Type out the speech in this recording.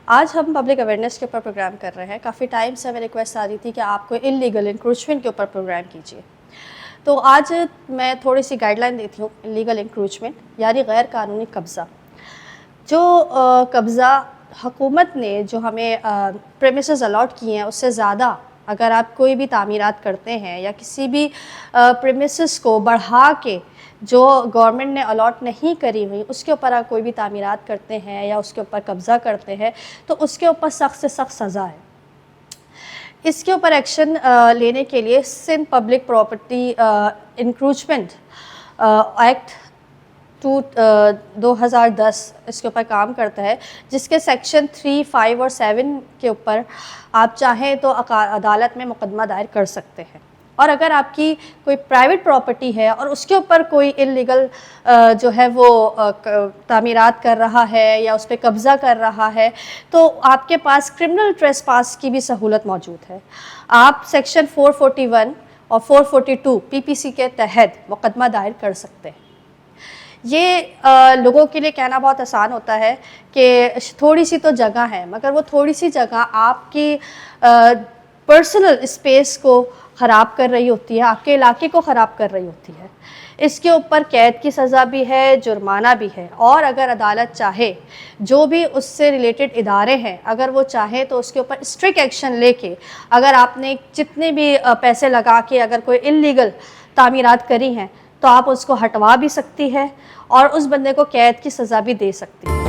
آج ہم public awareness کے اوپر پروگرام کر رہے ہیں. کافی ٹائم سے ہمیں ریکویسٹ آ رہی تھی کہ آپ کو انلیگل انکروچمنٹ کے اوپر پروگرام کیجیے. تو آج میں تھوڑی سی گائیڈ لائن دیتی ہوں. انلیگل انکروچمنٹ یعنی غیر قانونی قبضہ. جو قبضہ حکومت نے جو ہمیں پریمیسز الاٹ کیے ہیں اس سے زیادہ اگر آپ کوئی بھی تعمیرات کرتے ہیں یا کسی بھی پریمیسز کو بڑھا کے جو گورنمنٹ نے الاٹ نہیں کری ہوئی اس کے اوپر آپ کوئی بھی تعمیرات کرتے ہیں یا اس کے اوپر قبضہ کرتے ہیں تو اس کے اوپر سخت سے سخت سزا ہے. اس کے اوپر ایکشن لینے کے لیے Sindh public property encroachment act 2010 اس کے اوپر کام کرتا ہے, جس کے سیکشن 3, 5 اور 7 کے اوپر آپ چاہیں تو عدالت میں مقدمہ دائر کر سکتے ہیں. اور اگر آپ کی کوئی پرائیویٹ پراپرٹی ہے اور اس کے اوپر کوئی انلیگل جو ہے وہ تعمیرات کر رہا ہے یا اس پہ قبضہ کر رہا ہے تو آپ کے پاس کرمنل ٹریسپاس کی بھی سہولت موجود ہے. آپ سیکشن 441 اور 442 PPC کے تحت مقدمہ دائر کر سکتے ہیں. یہ لوگوں کے لیے کہنا بہت آسان ہوتا ہے کہ تھوڑی سی تو جگہ ہے, مگر وہ تھوڑی سی جگہ آپ کی پرسنل اسپیس کو خراب کر رہی ہوتی ہے, آپ کے علاقے کو خراب کر رہی ہوتی ہے. اس کے اوپر قید کی سزا بھی ہے, جرمانہ بھی ہے, اور اگر عدالت چاہے جو بھی اس سے ریلیٹڈ ادارے ہیں اگر وہ چاہیں تو اس کے اوپر اسٹرکٹ ایکشن لے کے اگر آپ نے جتنے بھی پیسے لگا کے اگر کوئی انلیگل تعمیرات کری ہیں تو آپ اس کو ہٹوا بھی سکتی ہے اور اس بندے کو قید کی سزا بھی دے سکتی ہے.